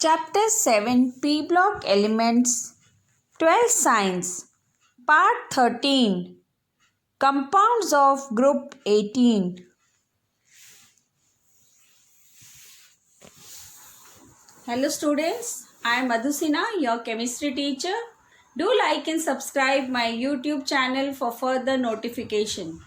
Chapter 7 P Block Elements 12 Signs Part 13 Compounds of Group 18. Hello students, I am Madhusina, your chemistry teacher. Do like and subscribe my YouTube channel for further notification.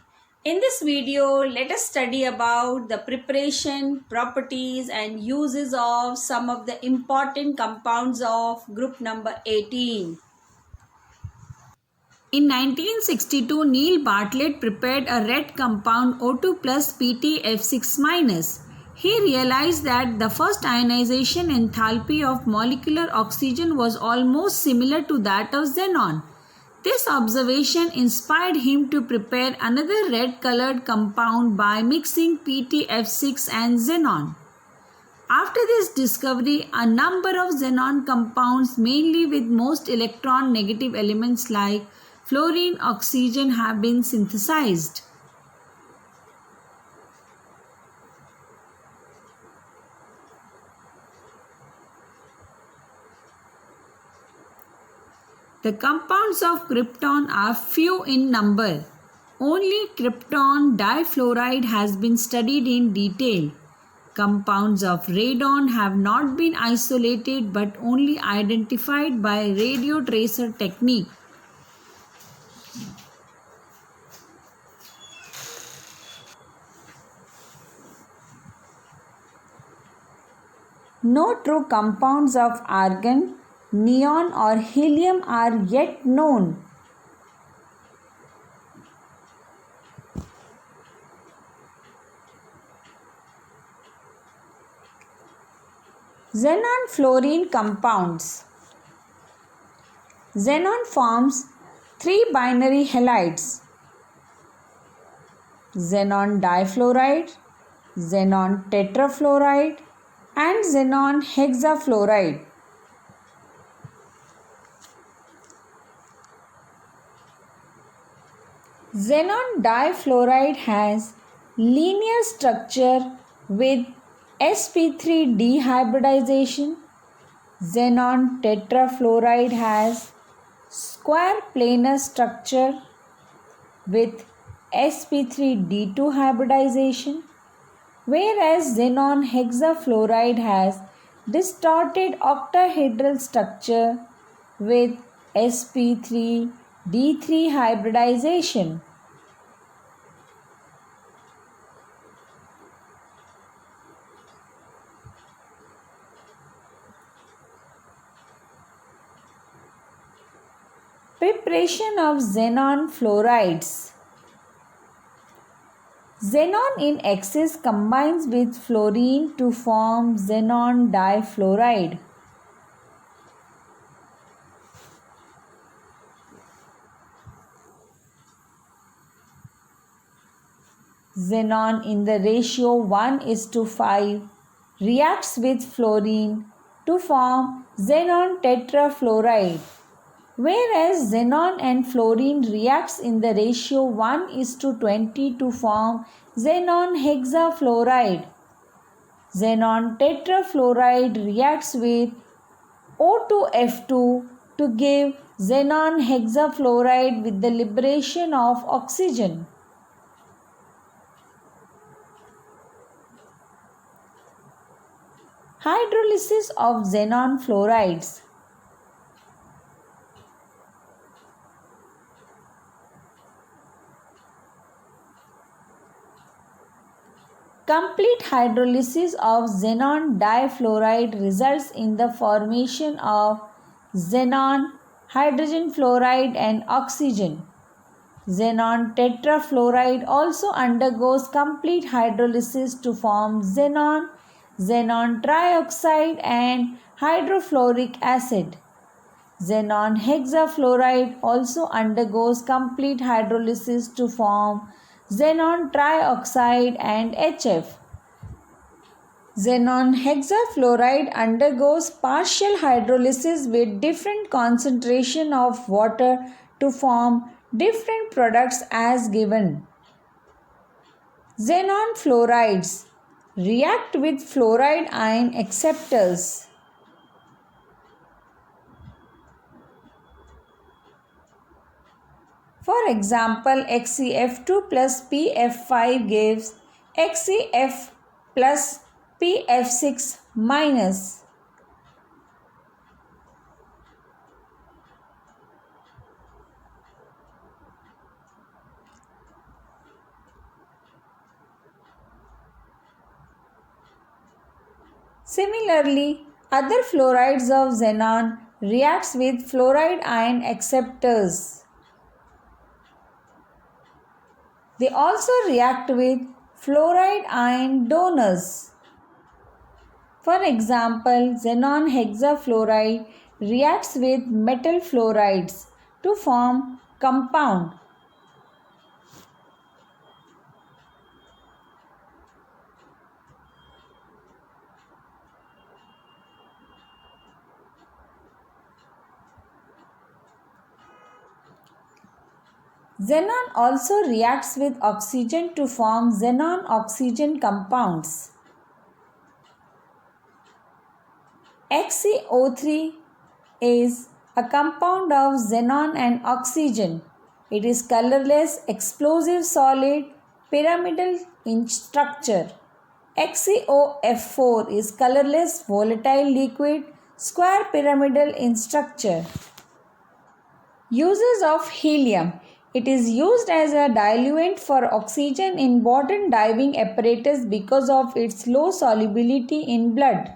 In this video, let us study about the preparation, properties and uses of some of the important compounds of group number 18. In 1962, Neil Bartlett prepared a red compound O2 plus PtF6 minus. He realized that the first ionization enthalpy of molecular oxygen was almost similar to that of xenon. This observation inspired him to prepare another red-colored compound by mixing PtF6 and xenon. After this discovery, a number of xenon compounds, mainly with most electron-negative elements like fluorine, oxygen, have been synthesized. The compounds of krypton are few in number. Only krypton difluoride has been studied in detail. Compounds of radon have not been isolated but only identified by radio tracer technique. No true compounds of argon, neon or helium are yet known. Xenon-fluorine compounds. Xenon forms 3 binary halides: xenon difluoride, xenon tetrafluoride and xenon hexafluoride. Xenon difluoride has linear structure with sp3 dehybridization. Xenon tetrafluoride has square planar structure with sp3 d2 hybridization, whereas xenon hexafluoride has distorted octahedral structure with sp3 d3 hybridization. Preparation of xenon fluorides. Xenon in excess combines with fluorine to form xenon difluoride. Xenon in the ratio 1:5 reacts with fluorine to form xenon tetrafluoride, whereas xenon and fluorine reacts in the ratio 1:20 to form xenon hexafluoride. Xenon tetrafluoride reacts with O2F2 to give xenon hexafluoride with the liberation of oxygen. Hydrolysis of xenon fluorides. Complete hydrolysis of xenon difluoride results in the formation of xenon, hydrogen fluoride and oxygen. Xenon tetrafluoride also undergoes complete hydrolysis to form xenon, xenon trioxide and hydrofluoric acid. Xenon hexafluoride also undergoes complete hydrolysis to form xenon trioxide and HF. Xenon hexafluoride undergoes partial hydrolysis with different concentration of water to form different products as given. Xenon fluorides react with fluoride ion acceptors. For example, XeF2 plus PF5 gives XeF plus PF6 minus. Similarly, other fluorides of xenon reacts with fluoride ion acceptors. They also react with fluoride ion donors. For example, xenon hexafluoride reacts with metal fluorides to form compound. Xenon also reacts with oxygen to form xenon-oxygen compounds. XeO3 is a compound of xenon and oxygen. It is colorless, explosive solid, pyramidal in structure. XeOF4 is colorless, volatile liquid, square pyramidal in structure. Uses of helium. It is used as a diluent for oxygen in modern diving apparatus because of its low solubility in blood.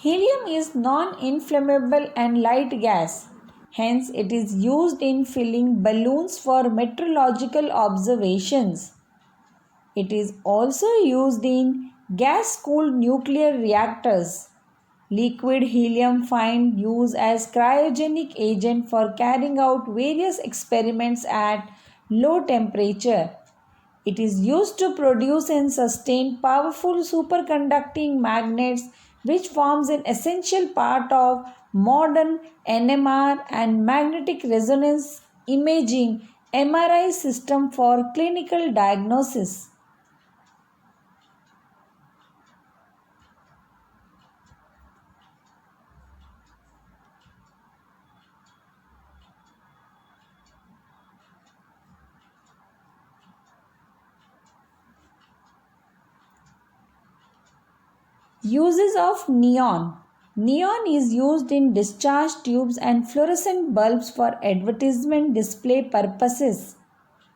Helium is non-inflammable and light gas. Hence, it is used in filling balloons for meteorological observations. It is also used in gas-cooled nuclear reactors. Liquid helium finds use as cryogenic agent for carrying out various experiments at low temperature. It is used to produce and sustain powerful superconducting magnets, which forms an essential part of modern NMR and magnetic resonance imaging MRI system for clinical diagnosis. Uses of neon. Neon is used in discharge tubes and fluorescent bulbs for advertisement display purposes.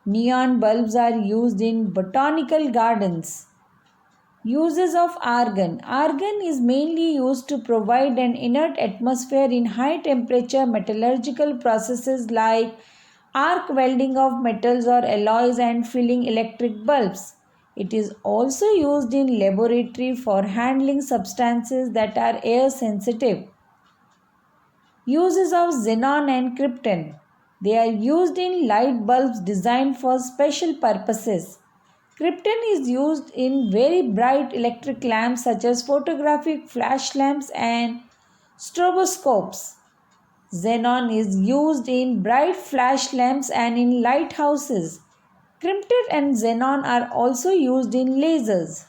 Neon bulbs are used in botanical gardens. Uses of argon. Argon is mainly used to provide an inert atmosphere in high temperature metallurgical processes like arc welding of metals or alloys and filling electric bulbs. It is also used in laboratory for handling substances that are air sensitive. Uses of xenon and krypton. They are used in light bulbs designed for special purposes. Krypton is used in very bright electric lamps such as photographic flash lamps and stroboscopes. Xenon is used in bright flash lamps and in lighthouses. Krypton and xenon are also used in lasers.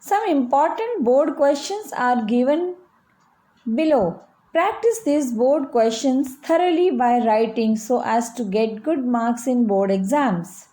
Some important board questions are given below. Practice these board questions thoroughly by writing so as to get good marks in board exams.